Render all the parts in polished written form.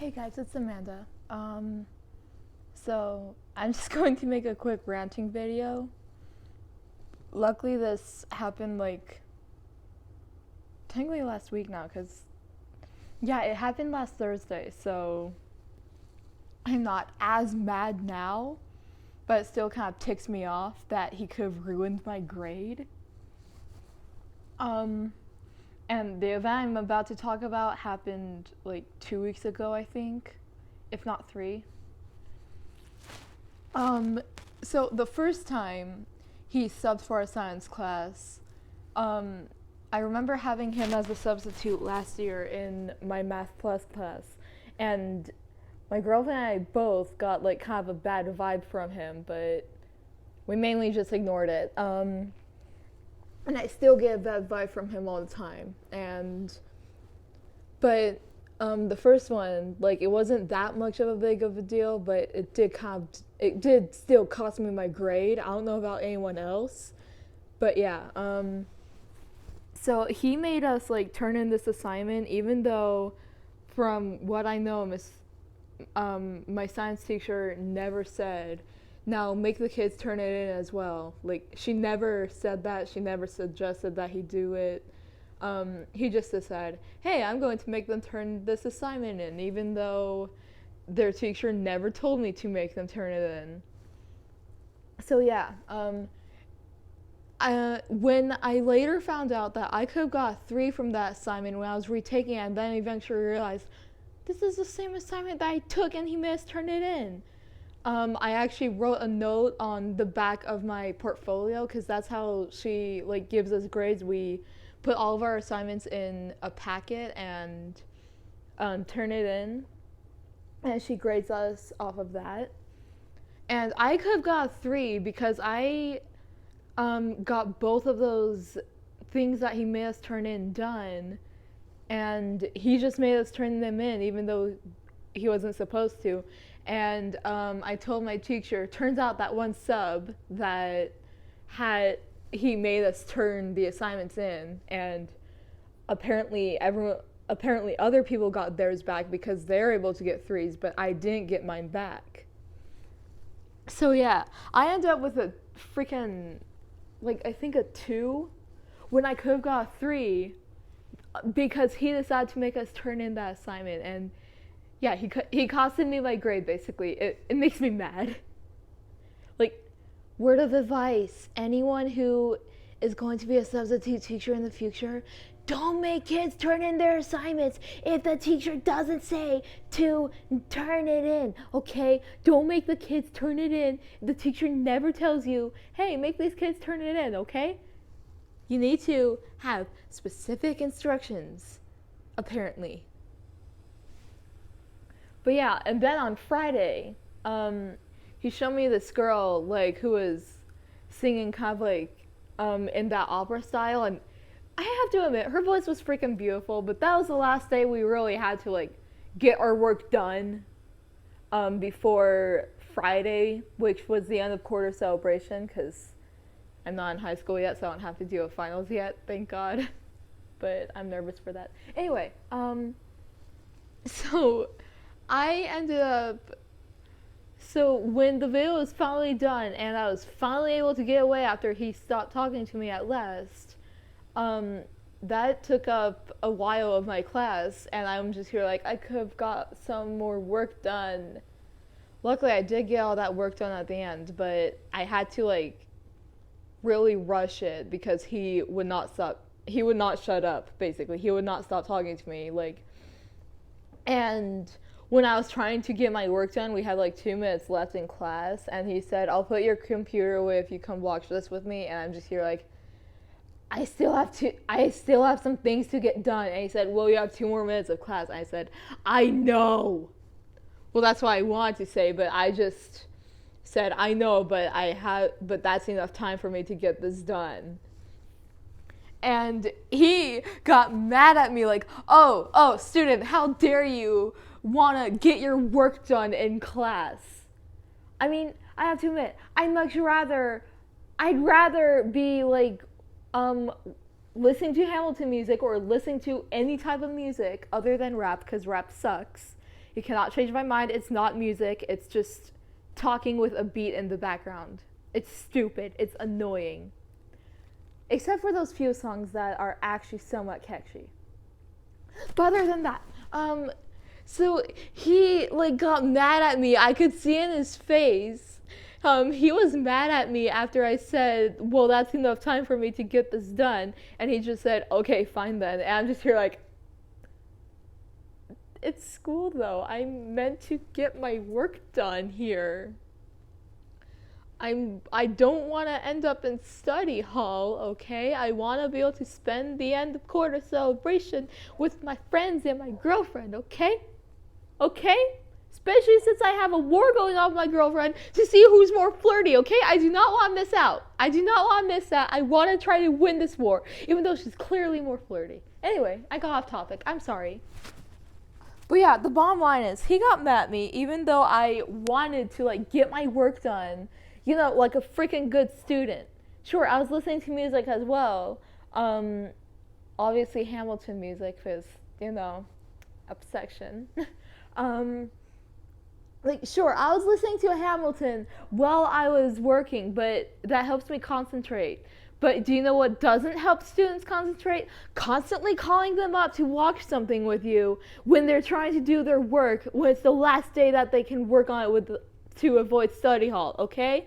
Hey guys, it's Amanda. So I'm just going to make a quick ranting video. Luckily, this happened technically last week now, because yeah, it happened last Thursday. So I'm not as mad now, but it still kind of ticks me off that he could have ruined my grade. And the event I'm about to talk about happened like 2 weeks ago, I think, if not three. So the first time he subbed for our science class, I remember having him as a substitute last year in my math plus class, and my girlfriend and I both got like kind of a bad vibe from him, but we mainly just ignored it. And I still get a bad vibe from him all the time. But the first one, like, it wasn't that much of a big of a deal, but it did still cost me my grade. I don't know about anyone else, but yeah. So he made us like turn in this assignment, even though, from what I know, my science teacher never said, now make the kids turn it in as well. Like, she never said that. She never suggested that he do it. He just said, hey, I'm going to make them turn this assignment in, even though their teacher never told me to make them turn it in. So yeah, when I later found out that I could have got 3 from that assignment when I was retaking it, and then eventually realized this is the same assignment that I took and he made us turn it in. I actually wrote a note on the back of my portfolio, because that's how she like gives us grades. We put all of our assignments in a packet and turn it in, and she grades us off of that. And I could have got 3 because I got both of those things that he made us turn in done, and he just made us turn them in even though he wasn't supposed to. And I told my teacher, turns out that one sub that he made us turn the assignments in, and apparently other people got theirs back because they're able to get 3s, but I didn't get mine back. So yeah, I ended up with a freaking, like, I think a 2 when I could have got a 3 because he decided to make us turn in that assignment. And yeah, he costed me my grade, basically. It makes me mad. Like, word of advice, anyone who is going to be a substitute teacher in the future, don't make kids turn in their assignments if the teacher doesn't say to turn it in, okay? Don't make the kids turn it in. The teacher never tells you, hey, make these kids turn it in, okay? You need to have specific instructions, apparently. But yeah, and then on Friday, he showed me this girl, like, who was singing kind of like in that opera style, and I have to admit, her voice was freaking beautiful. But that was the last day we really had to like get our work done before Friday, which was the end of quarter celebration, because I'm not in high school yet, so I don't have to deal with finals yet, thank God. But I'm nervous for that. Anyway, so I ended up, so when the video was finally done and I was finally able to get away after he stopped talking to me at last, that took up a while of my class, and I'm just here like, I could have got some more work done. Luckily, I did get all that work done at the end, but I had to like really rush it because he would not shut up, basically. He would not stop talking to me, like, and when I was trying to get my work done, we had like 2 minutes left in class, and he said, I'll put your computer away if you come watch this with me. And I'm just here like, I still have some things to get done. And he said, well, you have 2 more minutes of class. And I said, I know. Well, that's what I wanted to say, but I just said, I know, but that's enough time for me to get this done. And he got mad at me like, oh, student, how dare you want to get your work done in class? I mean, I have to admit, I'd rather be like, listening to Hamilton music or listening to any type of music other than rap, because rap sucks, You cannot change my mind. It's not music. It's just talking with a beat in the background. It's stupid. It's annoying. Except for those few songs that are actually somewhat catchy. But other than that, so he like got mad at me. I could see in his face. He was mad at me after I said, well, that's enough time for me to get this done. And he just said, okay, fine then. And I'm just here like, it's school though. I'm meant to get my work done here. I don't want to end up in study hall, okay? I want to be able to spend the end of quarter celebration with my friends and my girlfriend, okay? Okay? Especially since I have a war going on with my girlfriend to see who's more flirty, okay? I do not want to miss out. I want to try to win this war, even though she's clearly more flirty. Anyway, I got off topic. I'm sorry. But yeah, the bottom line is, he got mad at me even though I wanted to like get my work done, you know, like a freaking good student. Sure, I was listening to music as well. Obviously Hamilton music because, you know, obsession. Like, sure, I was listening to Hamilton while I was working, but that helps me concentrate. But do you know what doesn't help students concentrate? Constantly calling them up to watch something with you when they're trying to do their work, when it's the last day that they can work on it to avoid study hall, okay?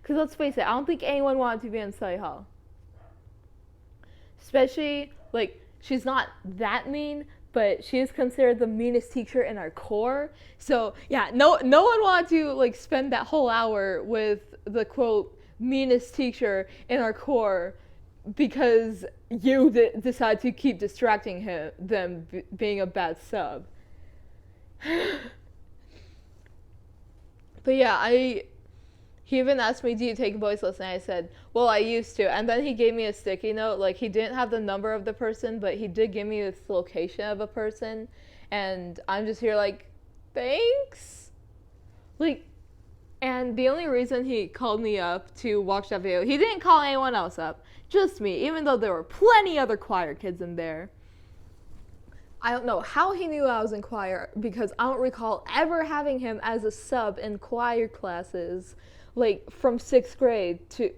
Because let's face it, I don't think anyone wanted to be in study hall. Especially, like, she's not that mean, but she is considered the meanest teacher in our core. So, yeah, no one wanted to, like, spend that whole hour with the, quote, meanest teacher in our core because you decide to keep distracting them being a bad sub. But yeah, he even asked me, do you take voice lessons? And I said, well, I used to. And then he gave me a sticky note. Like, he didn't have the number of the person, but he did give me this location of a person. And I'm just here like, thanks? Like, and the only reason he called me up to watch that video, he didn't call anyone else up, just me, even though there were plenty other choir kids in there. I don't know how he knew I was in choir, because I don't recall ever having him as a sub in choir classes, like from 6th grade through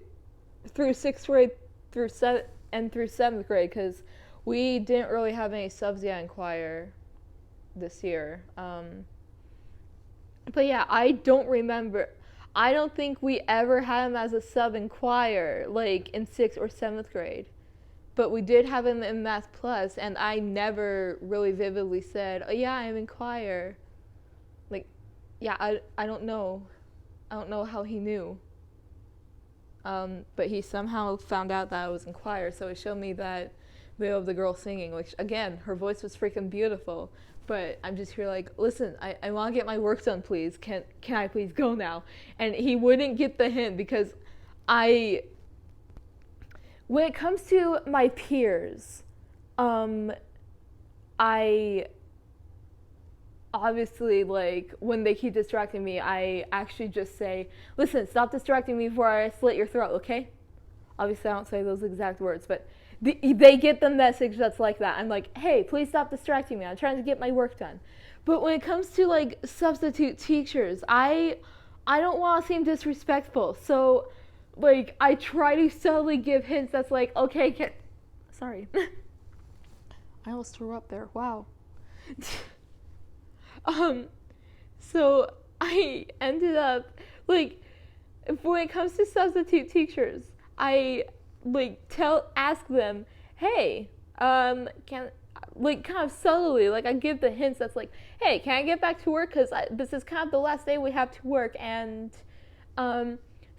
7th grade, because we didn't really have any subs yet in choir this year. But yeah, I don't remember. I don't think we ever had him as a sub in choir, like in 6th or 7th grade. But we did have him in Math Plus, and I never really vividly said, oh yeah, I'm in choir. Like, yeah, I don't know. I don't know how he knew. But he somehow found out that I was in choir, so he showed me that video of the girl singing, which, again, her voice was freaking beautiful. But I'm just here like, listen, I want to get my work done, please. Can I please go now? And he wouldn't get the hint because when it comes to my peers, I obviously, like, when they keep distracting me, I actually just say, listen, stop distracting me before I slit your throat, okay? Obviously, I don't say those exact words, but they get the message that's like that. I'm like, hey, please stop distracting me. I'm trying to get my work done. But when it comes to, like, substitute teachers, I don't want to seem disrespectful. So, like, I try to subtly give hints that's like, okay, sorry. I almost threw up there. Wow. So I ended up, like, when it comes to substitute teachers, I, like, ask them, hey, kind of subtly, like, I give the hints that's like, hey, can I get back to work? Because this is kind of the last day we have to work, and,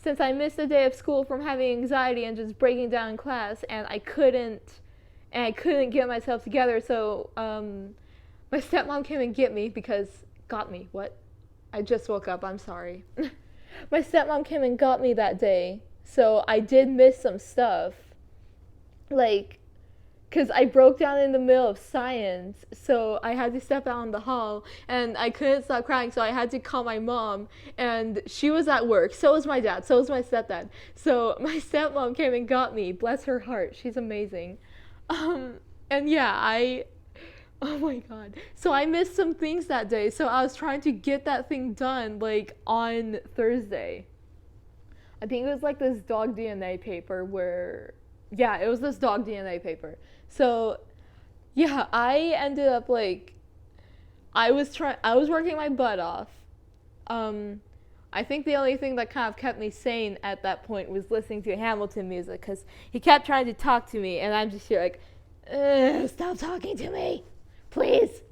since I missed a day of school from having anxiety and just breaking down in class, and I couldn't get myself together, so, my stepmom came and got me, what? I just woke up, I'm sorry. My stepmom came and got me that day, so I did miss some stuff. Like, because I broke down in the middle of science, so I had to step out in the hall, and I couldn't stop crying, so I had to call my mom, and she was at work, so was my dad, so was my stepdad. So my stepmom came and got me, bless her heart, she's amazing. And yeah, Oh my god. So I missed some things that day. So I was trying to get that thing done like on Thursday. I think it was like this dog DNA paper where yeah, it was this dog DNA paper. So yeah, I ended up like I was working my butt off. Um I think the only thing that kind of kept me sane at that point was listening to Hamilton music because he kept trying to talk to me, and I'm just here like, stop talking to me, please.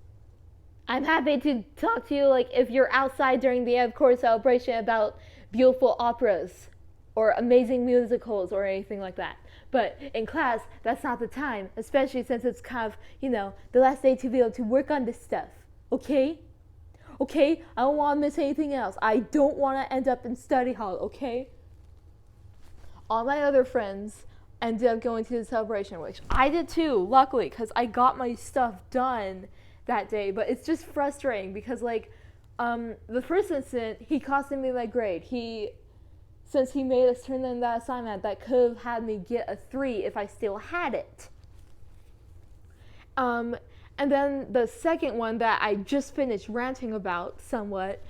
I'm happy to talk to you like if you're outside during the end of course celebration about beautiful operas or amazing musicals or anything like that. But in class, that's not the time, especially since it's kind of, the last day to be able to work on this stuff. Okay? Okay? I don't want to miss anything else. I don't want to end up in study hall, okay? All my other friends ended up going to the celebration, which I did too, luckily, because I got my stuff done that day. But it's just frustrating because, like, the first incident, he costed me my grade. Since he made us turn in that assignment that could have had me get a 3 if I still had it. And then the second one that I just finished ranting about somewhat,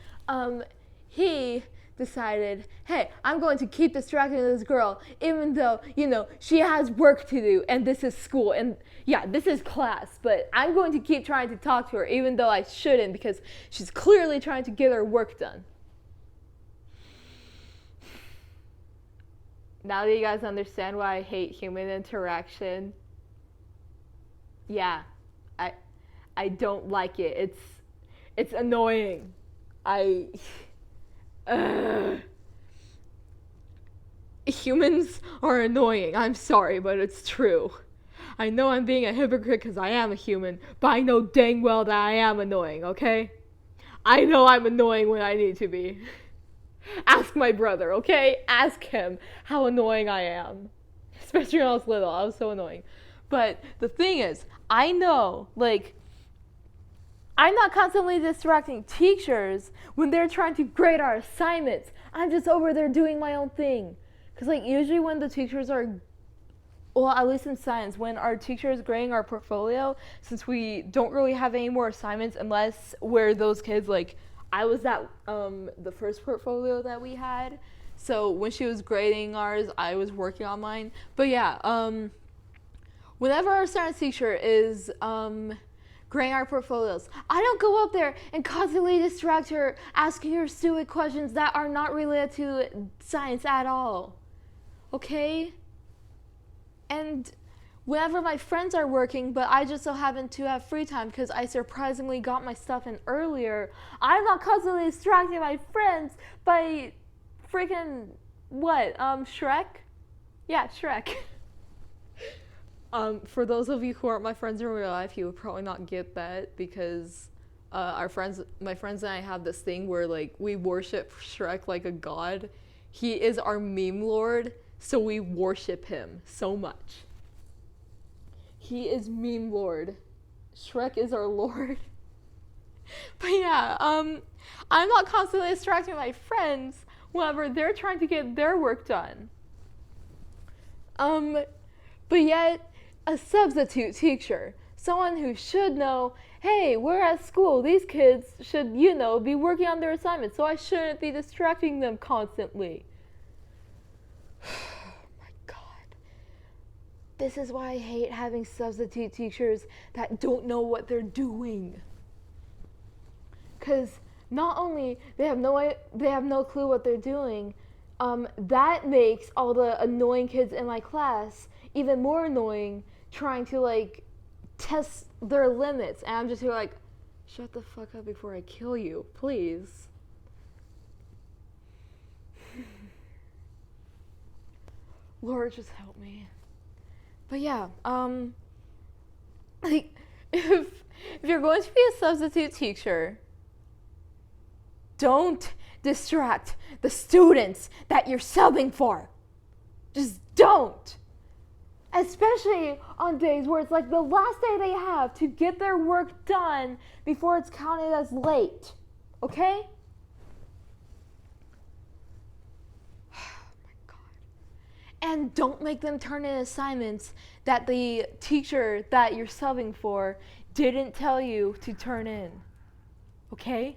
he decided, hey, I'm going to keep distracting this girl, even though, she has work to do, and this is school, and yeah, this is class, but I'm going to keep trying to talk to her, even though I shouldn't, because she's clearly trying to get her work done. Now that you guys understand why I hate human interaction, yeah, I don't like it. It's annoying. Humans are annoying. I'm sorry, but it's true. I know I'm being a hypocrite because I am a human, but I know dang well that I am annoying, okay? I know I'm annoying when I need to be. Ask my brother, okay? Ask him how annoying I am. Especially when I was little, I was so annoying. But the thing is, I know, like, I'm not constantly distracting teachers when they're trying to grade our assignments. I'm just over there doing my own thing. Because, like, usually when the teachers are, well, at least in science, when our teacher is grading our portfolio, since we don't really have any more assignments unless we're those kids, like, I was at the first portfolio that we had. So when she was grading ours, I was working on mine. But yeah, whenever our science teacher is grading our portfolios, I don't go up there and constantly distract her, asking her stupid questions that are not related to science at all. Okay? And whenever my friends are working, but I just so happen to have free time because I surprisingly got my stuff in earlier, I'm not constantly distracting my friends by freaking, Shrek? Yeah, Shrek. For those of you who aren't my friends in real life, you would probably not get that because my friends and I have this thing where, like, we worship Shrek like a god. He is our meme lord, so we worship him so much. He is meme lord. Shrek is our lord. But yeah, I'm not constantly distracting my friends whenever they're trying to get their work done. But yet, a substitute teacher, someone who should know, hey, we're at school, these kids should, be working on their assignments, so I shouldn't be distracting them constantly. This is why I hate having substitute teachers that don't know what they're doing. Because not only they have no clue what they're doing, that makes all the annoying kids in my class even more annoying, trying to, like, test their limits. And I'm just here like, shut the fuck up before I kill you, please. Lord, just help me. But yeah, like, if you're going to be a substitute teacher, don't distract the students that you're subbing for. Just don't. Especially on days where it's like the last day they have to get their work done before it's counted as late. Okay? And don't make them turn in assignments that the teacher that you're subbing for didn't tell you to turn in. Okay?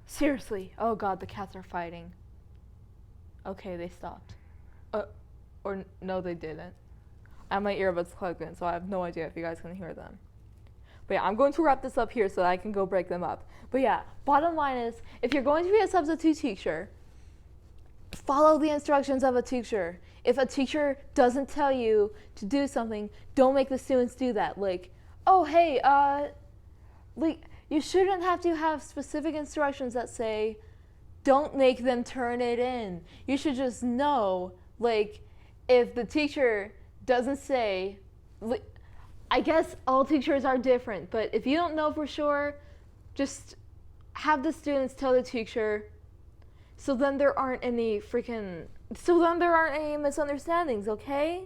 Seriously. Oh god, the cats are fighting. Okay, they stopped. Or no, they didn't. I have my earbuds plugged in, so I have no idea if you guys can hear them. But yeah, I'm going to wrap this up here so that I can go break them up. But yeah, bottom line is, if you're going to be a substitute teacher, follow the instructions of a teacher. If a teacher doesn't tell you to do something, don't make the students do that. Like, oh hey, like you shouldn't have to have specific instructions that say, don't make them turn it in. You should just know, like, if the teacher doesn't say, I guess all teachers are different, but if you don't know for sure, just have the students tell the teacher, so then there aren't any misunderstandings, okay?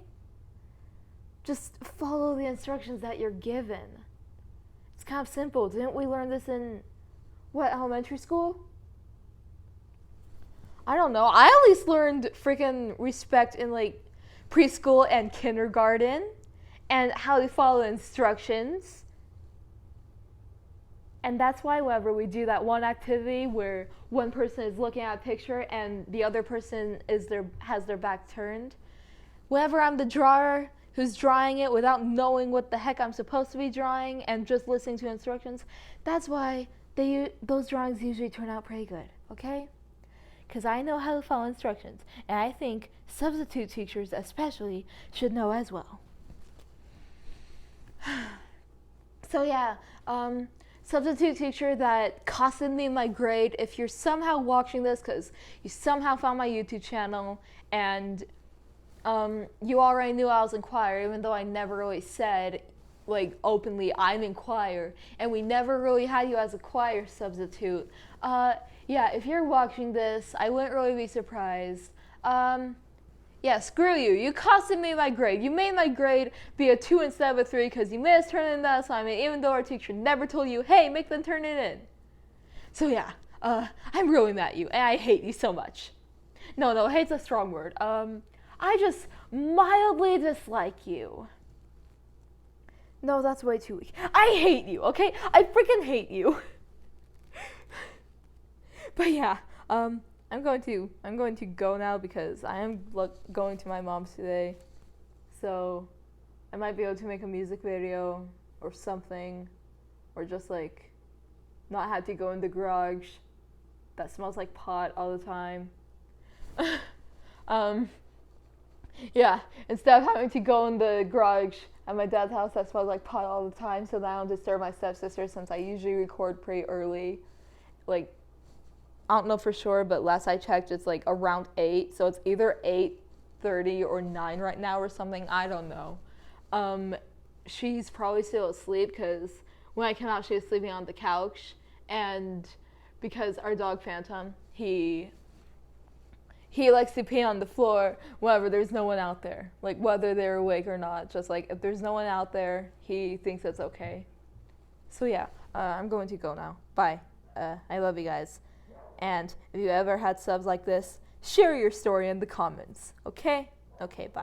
Just follow the instructions that you're given. It's kind of simple. Didn't we learn this in, elementary school? I don't know. I at least learned freaking respect in, like, preschool and kindergarten, and how to follow instructions. And that's why whenever we do that one activity where one person is looking at a picture and the other person has their back turned, whenever I'm the drawer who's drawing it without knowing what the heck I'm supposed to be drawing and just listening to instructions, that's why those drawings usually turn out pretty good, okay? Because I know how to follow instructions, and I think substitute teachers especially should know as well. So yeah, substitute teacher that costed me my grade. If you're somehow watching this because you somehow found my YouTube channel and you already knew I was in choir, even though I never really said, like, openly I'm in choir, and we never really had you as a choir substitute. Yeah, if you're watching this, I wouldn't really be surprised. Yeah, screw you. You costed me my grade. You made my grade be a 2 instead of a 3 because you made us turn in that assignment, even though our teacher never told you, hey, make them turn it in. So yeah, I'm really mad at you, and I hate you so much. No, hate's a strong word. I just mildly dislike you. No, that's way too weak. I hate you, okay? I freaking hate you. But yeah, I'm going to go now because I am going to my mom's today. So I might be able to make a music video or something, or just like not have to go in the garage that smells like pot all the time. Yeah, instead of having to go in the garage at my dad's house that smells like pot all the time, so that I don't disturb my stepsister, since I usually record pretty early. Like, I don't know for sure, but last I checked, it's like around 8, so it's either 8:30 or 9 right now or something. I don't know. She's probably still asleep because when I came out, she was sleeping on the couch, and because our dog Phantom, he likes to pee on the floor whenever there's no one out there, like whether they're awake or not. Just like if there's no one out there, he thinks it's okay. So yeah, I'm going to go now. Bye. I love you guys. And if you ever had subs like this, share your story in the comments, okay? Okay, bye.